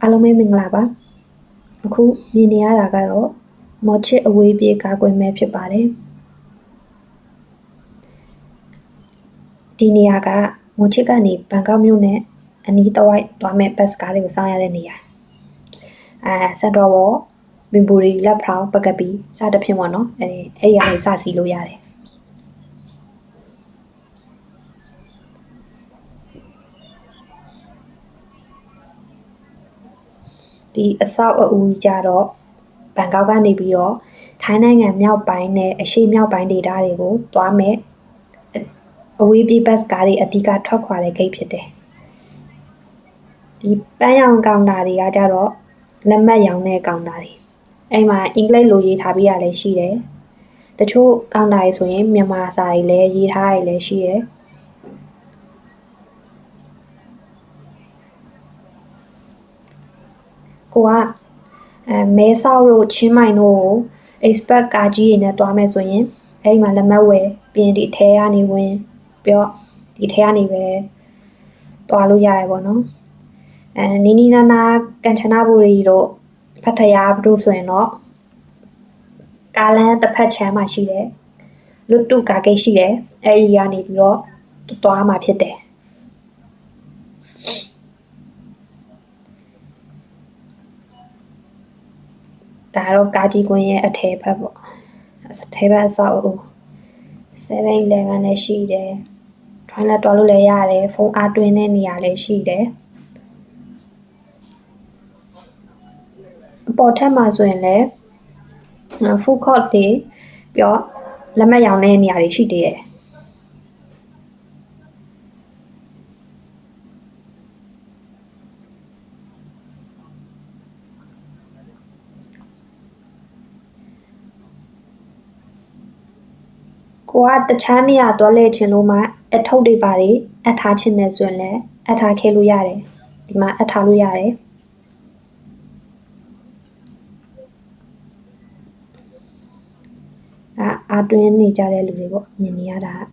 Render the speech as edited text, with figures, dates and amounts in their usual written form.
အားလုံးပဲမင်္ဂလာပါအခုမြင်နေရတာကတော့မော်ချစ်အဝေးပြေးကားကွင်းပဲဖြစ်ပါတယ်ဒီနေရာကမော်ချစ်ကနေဘန်ကောက်မြို့နဲ့အနီးတစ်ဝိုက်သွားမဲ့ဘတ်စ်ကားတွေကိုစောင့်ရတဲ့နေရာစက်တော်ဘောဘင်ဘူရီလက်ဖရောင်းပကပီစသဖြင့်ပေါ့နော်အဲ့ဒီအရာတွေစစီလို့ရတယ်ဒီအဆောက်အဦကြတော့ဘန်ကောက်ကနေပြီးတော့ထိုင်းနိုင်ငံမြောက်ပိုင်းနဲ့အရှေ့မြောက်ပိုင်းဒေသတွေကိုသွားမယ်အဝေးပြေးဘတ်ကားတွေအဓိကထွက်ခွာတဲ့ဂိတ်ဖြစ်တယ်ဒီပန်းရောင်ကောင်တာတွေကကြတော့လက်မှတ်ရောင်တဲ့ကောင်တာတွေအဲ့မှာအင်္ဂလိပ်လိုရေးထားပြီးရလည်းရှိတယ်တချို့ကောင်တာတွေဆိုရင်မြန်မာစာတွေလည်းရေးထားရလည်းရှိတယ်ကိုကမဲဆောက်တို့ချင်းမိုင်တို့ကို expert ကားကြီးတွေနဲ့သွားမယ်ဆိုရင်အဲ့ဒီမှာလက်မှတ်ဝယ်ပြင်ဒီထဲကနေဝင်ပြီးတော့ဒီထဲကနေပဲသွားလို့ရတယ်ပေါ့နော်နီနီနာနာကန်ချနာဘူရီတို့ဖတ်ထရာတို့ဆိုရင်တော့ကားလမ်းတစ်ဖက်ချမ်းမှာရှိတယ်လွတ်တုကားဂိတ်ရှိတယ်အဲ့ဒီကနေပြီးတော့သွားမှာဖြစ်တယ်ဒါတော့ကာကြီးကွင်းရဲ့အထည်ဘက်ပေါ့အထည်ဘက်အဆောက်အဦ 7-Eleven လည်းရှိတယ်ထွိုင်းလက်တွားလို့လည်းရတယ်ဖုန်းအားတွင်းတဲ့နေရာလည်းရှိတယ်အပေါ်ထပ်မှာဆိုရင်လည်း food court တွေပြီးတော့လက်မှတ်ရောင်တဲ့နေရာတွေရှိသေးတယ်ကိုကတခြားနေရာသွားလဲချင်လို့မှအထုပ်တွေပါတယ်အထားချင်တယ်ဆိုရင်လည်းအထားခဲလို့ရတယ်ဒီမှာအထားလို့ရတယ်အားတွင်းနေကြတဲ့လူတွေပေါ့မြင်နေရတာ